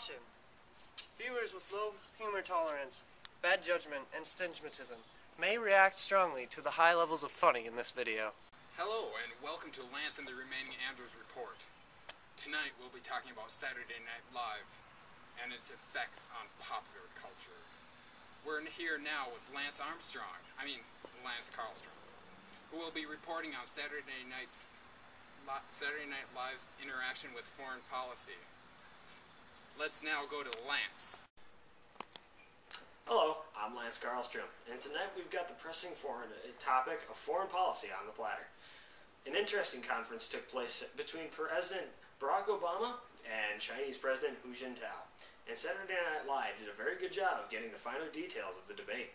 Caution! Viewers with low humor tolerance, bad judgment, and stigmatism may react strongly to the high levels of funny in this video. Hello, and welcome to Lance and the Remaining Andrews Report. Tonight we'll be talking about Saturday Night Live and its effects on popular culture. We're here now with Lance Carlstrom, who will be reporting on Saturday Night Live's interaction with foreign policy. Let's now go to Lance. Hello, I'm Lance Carlstrom, and tonight we've got the pressing topic of foreign policy on the platter. An interesting conference took place between President Barack Obama and Chinese President Hu Jintao, and Saturday Night Live did a very good job of getting the final details of the debate.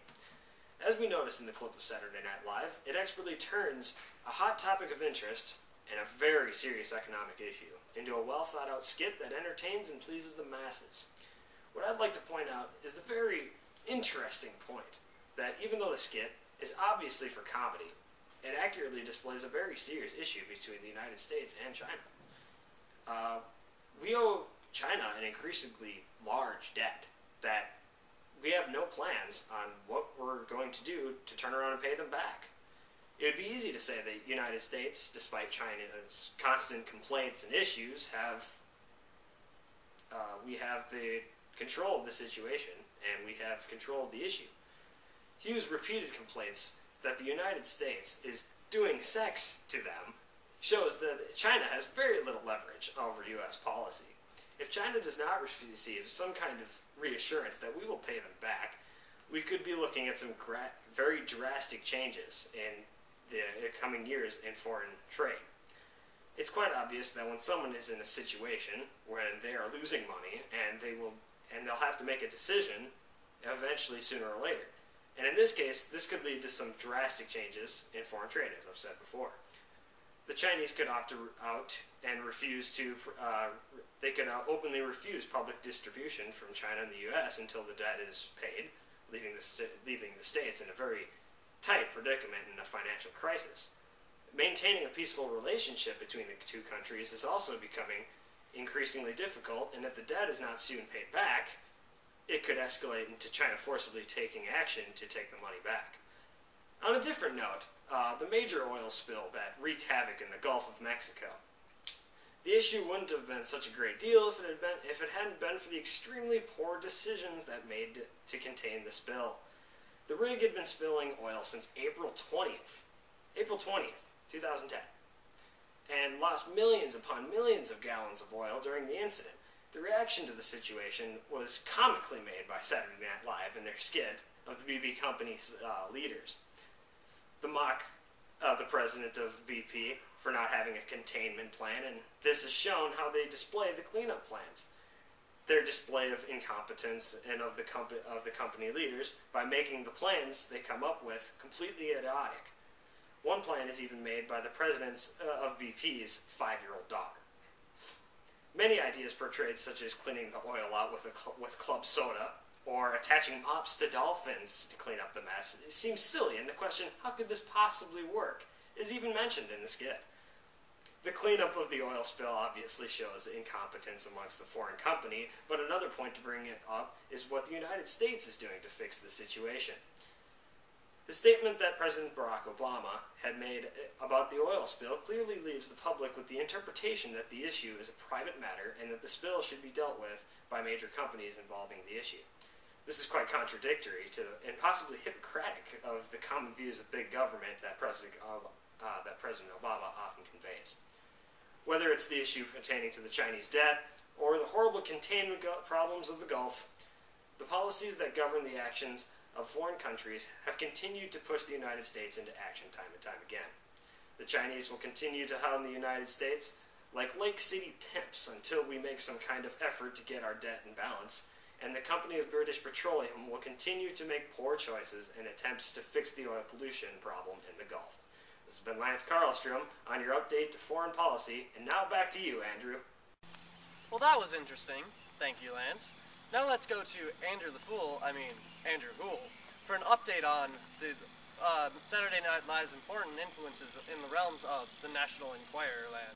As we noticed in the clip of Saturday Night Live, it expertly turns a hot topic of interest and a very serious economic issue into a well-thought-out skit that entertains and pleases the masses. What I'd like to point out is the very interesting point that even though the skit is obviously for comedy, it accurately displays a very serious issue between the United States and China. We owe China an increasingly large debt that we have no plans on what we're going to do to turn around and pay them back. It would be easy to say that the United States, despite China's constant complaints and issues, we have the control of the situation and we have control of the issue. Hugh's repeated complaints that the United States is doing sex to them shows that China has very little leverage over U.S. policy. If China does not receive some kind of reassurance that we will pay them back, we could be looking at some very drastic changes in the coming years in foreign trade. It's quite obvious that when someone is in a situation when they are losing money and they'll have to make a decision eventually sooner or later. And in this case, this could lead to some drastic changes in foreign trade, as I've said before. The Chinese could opt out and refuse to, they could openly refuse public distribution from China and the U.S. until the debt is paid, leaving the states in a very tight predicament in a financial crisis. Maintaining a peaceful relationship between the two countries is also becoming increasingly difficult, and if the debt is not soon paid back, it could escalate into China forcibly taking action to take the money back. On a different note, the major oil spill that wreaked havoc in the Gulf of Mexico. The issue wouldn't have been such a great deal if it hadn't been for the extremely poor decisions that made to contain the spill. The rig had been spilling oil since April 20th, 2010, and lost millions upon millions of gallons of oil during the incident. The reaction to the situation was comically made by Saturday Night Live in their skit of the BP company's leaders. The mock of the president of BP for not having a containment plan, and this has shown how they display the cleanup plans. Their display of incompetence and of the company leaders by making the plans they come up with completely idiotic. One plan is even made by the president of BP's 5-year-old daughter. Many ideas portrayed, such as cleaning the oil out with club soda or attaching mops to dolphins to clean up the mess, it seems silly, and the question, how could this possibly work, is even mentioned in the skit. The cleanup of the oil spill obviously shows the incompetence amongst the foreign company, but another point to bring it up is what the United States is doing to fix the situation. The statement that President Barack Obama had made about the oil spill clearly leaves the public with the interpretation that the issue is a private matter and that the spill should be dealt with by major companies involving the issue. This is quite contradictory to, and possibly hypocritic, of the common views of big government that President Obama often conveys. Whether it's the issue pertaining to the Chinese debt or the horrible containment problems of the Gulf, the policies that govern the actions of foreign countries have continued to push the United States into action time and time again. The Chinese will continue to hound the United States like Lake City pimps until we make some kind of effort to get our debt in balance, and the company of British Petroleum will continue to make poor choices in attempts to fix the oil pollution problem in the Gulf. This has been Lance Carlstrom on your update to foreign policy, and now back to you, Andrew. Well, that was interesting. Thank you, Lance. Now let's go to Andrew Gould, for an update on the Saturday Night Live's important influences in the realms of the National Enquirer land.